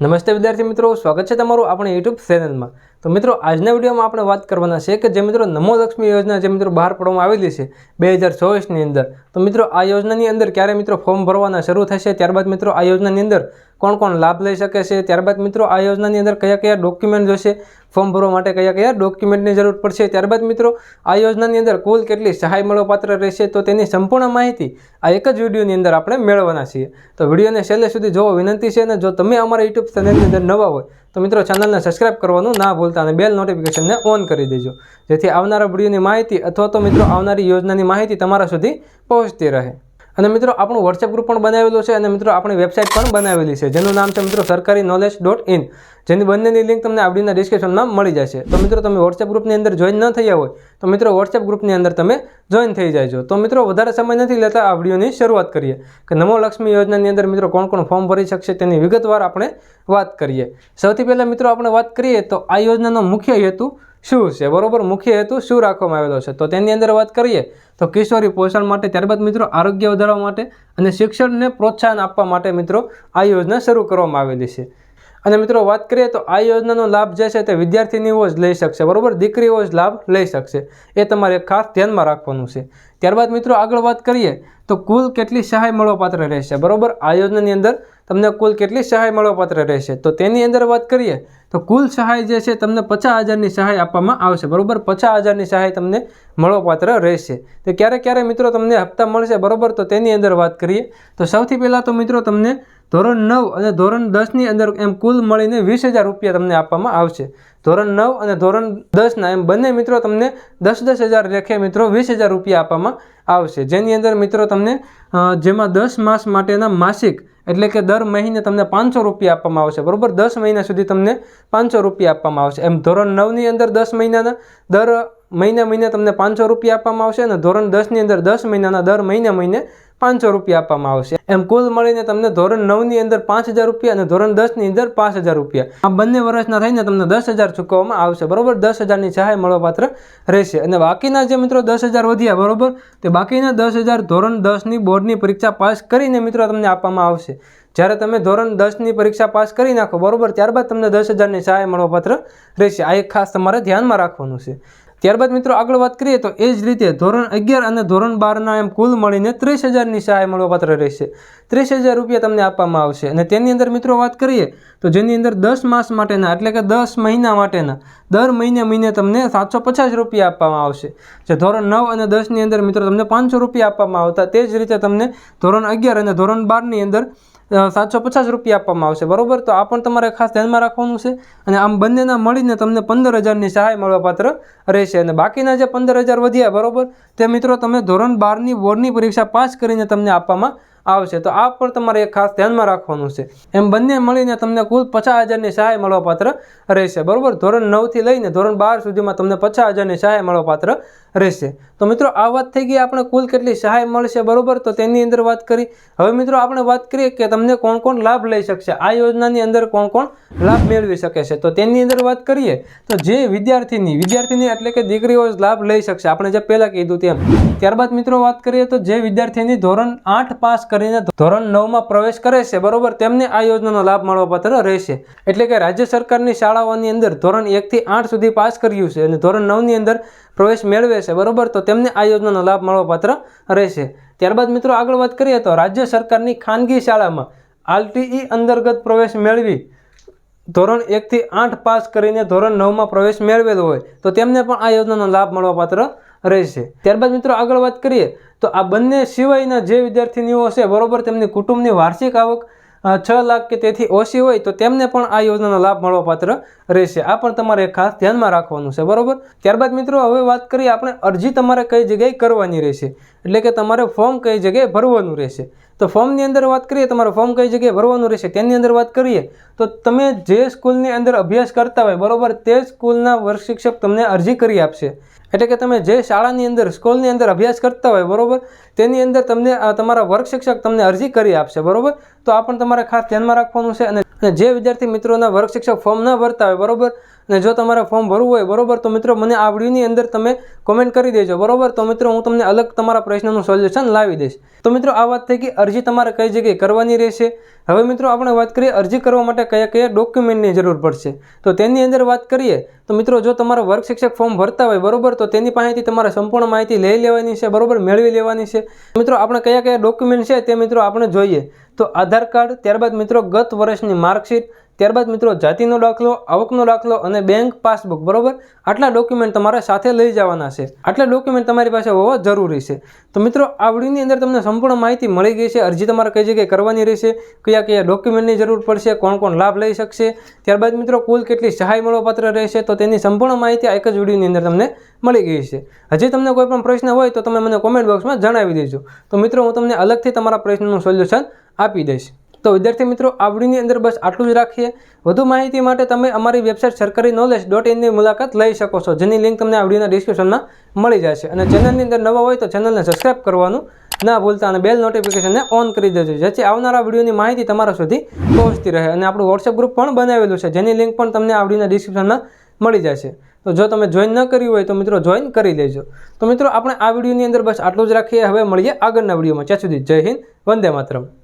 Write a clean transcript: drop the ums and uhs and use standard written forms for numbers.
નમસ્તે વિદ્યાર્થી મિત્રો, સ્વાગત છે તમારું આપણી યુટ્યુબ ચેનલમાં। તો મિત્રો આજના વિડીયોમાં આપણે વાત કરવાના છે કે જે મિત્રો નમો લક્ષ્મી યોજના જે મિત્રો બહાર પાડવામાં આવેલી છે 2024ની અંદર। તો મિત્રો આ યોજનાની અંદર ક્યારે મિત્રો ફોર્મ ભરવાના શરૂ થશે, ત્યારબાદ મિત્રો આ યોજનાની અંદર કોણ કોણ લાભ લઈ શકે છે, ત્યારબાદ મિત્રો આ યોજનાની અંદર કયા કયા ડોક્યુમેન્ટ જોશે, ફોર્મ ભરવા માટે કયા કયા ડોક્યુમેન્ટની જરૂર પડશે, ત્યારબાદ મિત્રો આ યોજનાની અંદર કુલ કેટલી સહાય મળવાપાત્ર રહેશે, તો તેની સંપૂર્ણ માહિતી આ એક જ વિડીયોની અંદર આપણે મેળવવાના છીએ। તો વિડીયોને છેલ્લે સુધી જોવા વિનંતી છે, અને જો તમે અમારા યુટ્યુબ ચેનલની અંદર નવા હોય તો મિત્રો ચેનલને સબસ્ક્રાઇબ કરવાનું ના ભૂલતા અને બેલ નોટિફિકેશનને ઓન કરી દેજો, જેથી આવનારા વિડીયોની માહિતી અથવા તો મિત્રો આવનારી યોજનાની માહિતી તમારા સુધી પહોંચતી રહે। અને મિત્રો આપણું વોટ્સએપ ગ્રુપ પણ બનાવેલું છે, અને મિત્રો આપણી વેબસાઇટ પણ બનાવેલી છે, જેનું નામ છે મિત્રો sarkariknowledge.in, જેની બંનેની લિંક તમને આ વિડીયોના ડિસ્ક્રિપ્શનમાં મળી જશે। તો મિત્રો તમે વોટ્સએપ ગ્રુપની અંદર જોઈન ન થયા હોય તો મિત્રો વોટ્સએપ ગ્રુપની અંદર તમે જોઈન થઈ જાયજો। તો મિત્રો વધારે સમય નથી લેતા આ વિડીયોની શરૂઆત કરીએ કે નમો લક્ષ્મી યોજનાની અંદર મિત્રો કોણ કોણ ફોર્મ ભરી શકશે તેની વિગતવાર આપણે વાત કરીએ। સૌથી પહેલાં મિત્રો આપણે વાત કરીએ તો આ યોજનાનો મુખ્ય હેતુ શું છે, બરોબર, મુખ્ય હેતુ શું રાખવામાં આવેલો છે, તો તેની અંદર વાત કરીએ તો કિશોરી પોષણ માટે, ત્યારબાદ મિત્રો આરોગ્ય વધારવા માટે અને શિક્ષણને પ્રોત્સાહન આપવા માટે મિત્રો આ યોજના શરૂ કરવામાં આવેલી છે। અને મિત્રો વાત કરીએ તો આ યોજનાનો લાભ જે છે તે વિદ્યાર્થીનીઓ જ લઈ શકશે, બરોબર, દીકરીઓ જ લાભ લઈ શકશે, એ તમારે ખાસ ધ્યાનમાં રાખવાનું છે। ત્યારબાદ મિત્રો આગળ વાત કરીએ તો કુલ કેટલી સહાય મળવાપાત્ર રહેશે, બરોબર, આ યોજનાની અંદર તમને કુલ કેટલી સહાય મળવાપાત્ર રહેશે, તો તેની અંદર વાત કરીએ તો કુલ સહાય જે છે તમને 50,000ની સહાય આપવામાં આવશે, બરોબર, 50,000ની સહાય તમને મળવાપાત્ર રહેશે। તો ક્યારે મિત્રો તમને હપ્તા મળશે, બરોબર, તો તેની અંદર વાત કરીએ તો સૌથી પહેલાં તો મિત્રો તમને ધોરણ 9 અને ધોરણ 10ની અંદર એમ કુલ મળીને 20,000 રૂપિયા તમને આપવામાં આવશે। ધોરણ 9 અને ધોરણ 10ના એમ બંને મિત્રો તમને 10,000 લેખે મિત્રો 20,000 રૂપિયા આપવામાં આવશે, જેની અંદર મિત્રો તમને જેમાં 10 માસ માટેના માસિક એટલે કે દર મહિને તમને 500 રૂપિયા આપવામાં આવશે, બરોબર, 10 મહિના સુધી તમને 500 રૂપિયા આપવામાં આવશે। એમ ધોરણ 9ની અંદર 10 મહિનાના દર મહિને તમને 500 રૂપિયા આપવામાં આવશે, અને ધોરણ 10ની અંદર 10 મહિનાના દર મહિને 500 રૂપિયા આપવામાં આવશે। એમ કુલ મળીને તમને ધોરણ 9ની અંદર 5,000 રૂપિયા અને ધોરણ 10ની અંદર 5,000 રૂપિયા, આ બંને વર્ષના થઈને તમને 10,000 ચૂકવવામાં આવશે, બરોબર, 10,000ની સહાય મળવાપાત્ર રહેશે। અને બાકીના જે મિત્રો 10,000 વધ્યા, બરોબર, તે બાકીના 10,000 ધોરણ 10ની બોર્ડની પરીક્ષા પાસ કરીને મિત્રો તમને આપવામાં આવશે। જ્યારે તમે ધોરણ 10ની પરીક્ષા પાસ કરી નાખો, બરોબર, ત્યારબાદ તમને 10,000ની સહાય મળવાપાત્ર રહેશે, આ એક ખાસ તમારે ધ્યાનમાં રાખવાનું છે। ત્યારબાદ મિત્રો આગળ વાત કરીએ તો એ જ રીતે ધોરણ 11 અને ધોરણ 12ના એમ કુલ મળીને 30,000ની સહાય મળવાપાત્ર રહેશે, 30,000 રૂપિયા તમને આપવામાં આવશે। અને તેની અંદર મિત્રો વાત કરીએ તો જેની અંદર 10 માસ માટેના એટલે કે 10 મહિના માટેના દર મહિને તમને 750 રૂપિયા આપવામાં આવશે। જે ધોરણ 9 અને 10ની અંદર મિત્રો તમને 500 રૂપિયા આપવામાં આવતા, તે જ રીતે તમને ધોરણ 11 અને ધોરણ 12ની અંદર 750 રૂપિયા આપવામાં આવશે, બરોબર, તો આ પણ તમારે ખાસ ધ્યાનમાં રાખવાનું છે। અને આમ બંનેના મળીને તમને 15,000ની સહાય મળવાપાત્ર રહેશે। અને બાકીના જે 15,000 વધ્યા, બરોબર, તે મિત્રો તમે ધોરણ 12ની બોર્ડની પરીક્ષા પાસ કરીને તમને આપવામાં આવશે, તો આ પણ તમારે ખાસ ધ્યાનમાં રાખવાનું છે। એમ બંને મળીને તમને કુલ 50,000ની સહાય મળવાપાત્ર રહેશે, બરોબર, ધોરણ 9થી લઈને ધોરણ 12 સુધીમાં તમને 50,000ની સહાય મળવાપાત્ર રહેશે। તો મિત્રો આ વાત થઈ ગઈ આપણે કુલ કેટલી સહાય મળશે, બરોબર, તો તેની અંદર વાત કરી। હવે મિત્રો આપણે વાત કરીએ કે તમને કોણ કોણ લાભ લઈ શકશે, આ યોજનાની અંદર કોણ કોણ લાભ મેળવી શકે છે, તો તેની અંદર વાત કરીએ તો જે વિદ્યાર્થીની એટલે કે દીકરીઓ જ લાભ લઈ શકશે, આપણે જે પહેલાં કીધું તેમ। ત્યારબાદ મિત્રો વાત કરીએ તો જે વિદ્યાર્થીની ધોરણ 8 પાસ કરીને ધોરણ 9માં પ્રવેશ કરે છે, બરોબર, તેમને આ યોજનાનો લાભ મળવાપાત્ર રહેશે। એટલે કે રાજ્ય સરકારની શાળાઓની અંદર ધોરણ 1થી 8 સુધી પાસ કર્યું છે અને ધોરણ 9ની અંદર પ્રવેશ મેળવે છે, બરોબર, તો તેમને આ યોજનાનો લાભ મળવાપાત્ર રહેશે। ત્યારબાદ મિત્રો આગળ વાત કરીએ તો રાજ્ય સરકારની ખાનગી શાળામાં RTE અંતર્ગત પ્રવેશ મેળવી ધોરણ 1થી 8 પાસ કરીને ધોરણ 9માં પ્રવેશ મેળવેલો હોય તો તેમને પણ આ યોજનાનો લાભ મળવાપાત્ર રહેશે। ત્યારબાદ મિત્રો આગળ વાત કરીએ તો આ બંને સિવાયના જે વિદ્યાર્થીનીઓ છે, બરોબર, તેમની કુટુંબની વાર્ષિક આવક 6 લાખ કે તેથી ઓછી હોય તો તેમને પણ આ યોજનાનો લાભ મળવાપાત્ર રહેશે, આ પણ તમારે ખાસ ધ્યાનમાં રાખવાનું છે, બરોબર। ત્યારબાદ મિત્રો હવે વાત કરીએ આપણે અરજી તમારે કઈ જગ્યાએ કરવાની રહેશે, એટલે કે તમારે ફોર્મ કઈ જગ્યાએ ભરવાનું રહેશે। તો ફોર્મની અંદર વાત કરીએ તમારે ફોર્મ કઈ જગ્યાએ ભરવાનું રહેશે તેની અંદર વાત કરીએ તો તમે જે સ્કૂલની અંદર અભ્યાસ કરતા હોય, બરોબર, તે સ્કૂલના વર્ગ શિક્ષક તમને અરજી કરી આપશે। એટલે કે તમે જે શાળાની અંદર સ્કૂલની અંદર અભ્યાસ કરતા હોય, બરોબર, તેની અંદર તમને તમારા વર્ગ શિક્ષક તમને અરજી કરી આપશે, બરોબર, તો આ પણ તમારે ખાસ ધ્યાનમાં રાખવાનું છે। અને જે વિદ્યાર્થી મિત્રોના વર્ગ શિક્ષક ફોર્મ ન ભરતા હોય, બરોબર, અને જો તમારે ફોર્મ ભરવું હોય બરોબર તો મિત્રો મને આ વિડીયોની અંદર તમે કોમેન્ટ કરી દેજો બરોબર. તો મિત્રો હું તમને અલગ તમારા પ્રશ્નનું સોલ્યુશન લાવી દઈશ. તો મિત્રો આ વાત થઈ કે અરજી તમારે કઈ જગ્યાએ કરવાની રહેશે. હવે મિત્રો આપણે વાત કરીએ અરજી કરવા માટે કયા કયા ડોક્યુમેન્ટની જરૂર પડશે. તો તેની અંદર વાત કરીએ તો મિત્રો જો તમારા વર્ગ શિક્ષક ફોર્મ ભરતા હોય બરોબર તો તેની પાસેથી તમારે સંપૂર્ણ માહિતી લઈ લેવાની છે બરોબર, મેળવી લેવાની છે. મિત્રો આપણે કયા કયા ડોક્યુમેન્ટ છે તે મિત્રો આપણે જોઈએ તો આધાર કાર્ડ, ત્યારબાદ મિત્રો ગત વર્ષની માર્કશીટ, ત્યારબાદ મિત્રો જાતિનો દાખલો, આવકનો દાખલો અને બેંક પાસબુક બરોબર. આટલા ડોક્યુમેન્ટ તમારે સાથે લઈ જવાના છે. આટલા ડોક્યુમેન્ટ તમારી પાસે હોવા જરૂરી છે. તો મિત્રો આ વિડીયોની અંદર તમને સંપૂર્ણ માહિતી મળી ગઈ છે. અરજી તમારે કઈ જગ્યાએ કરવાની રહેશે, કયા કયા ડોક્યુમેન્ટની જરૂર પડશે, કોણ કોણ લાભ લઈ શકશે, ત્યારબાદ મિત્રો કુલ કેટલી સહાય મળવાપાત્ર રહેશે, તો તેની સંપૂર્ણ માહિતી આ એક જ વિડીયોની અંદર તમને મળી ગઈ છે. હજી તમને કોઈ પણ પ્રશ્ન હોય તો તમે મને કોમેન્ટ બોક્સમાં જણાવી દેજો. તો મિત્રો હું તમને અલગથી તમારા પ્રશ્નનું સોલ્યુશન આપી દઈશ. તો વિદ્યાર્થી મિત્રો આ વિડીયોની અંદર બસ આટલું જ રાખીએ. વધુ માહિતી માટે તમે અમારી વેબસાઇટ sarkariknowledge.in મુલાકાત લઈ શકો છો, જેની લિંક તમને આ વિડીયોના ડિસ્ક્રિપ્શનમાં મળી જશે. અને ચેનલની અંદર નવા હોય તો ચેનલને સબસ્ક્રાઇબ કરવાનું ના ભૂલતા અને બેલ નોટિફિકેશનને ઓન કરી દેજો, જેથી આવનારા વિડીયોની માહિતી તમારા સુધી પહોંચતી રહે. અને આપણું વોટ્સએપ ગ્રુપ પણ બનાવેલું છે, જેની લિંક પણ તમને આ વિડીયોના ડિસ્ક્રિપ્શનમાં મળી જશે. તો જો તમે જોઈન ન કર્યું હોય તો મિત્રો જોઈન કરી લેજો. તો મિત્રો આપણે આ વિડીયોની અંદર બસ આટલું જ રાખીએ. હવે મળીએ આગળના વિડીયોમાં. ત્યાં સુધી જય હિન્દ, વંદે માતરમ.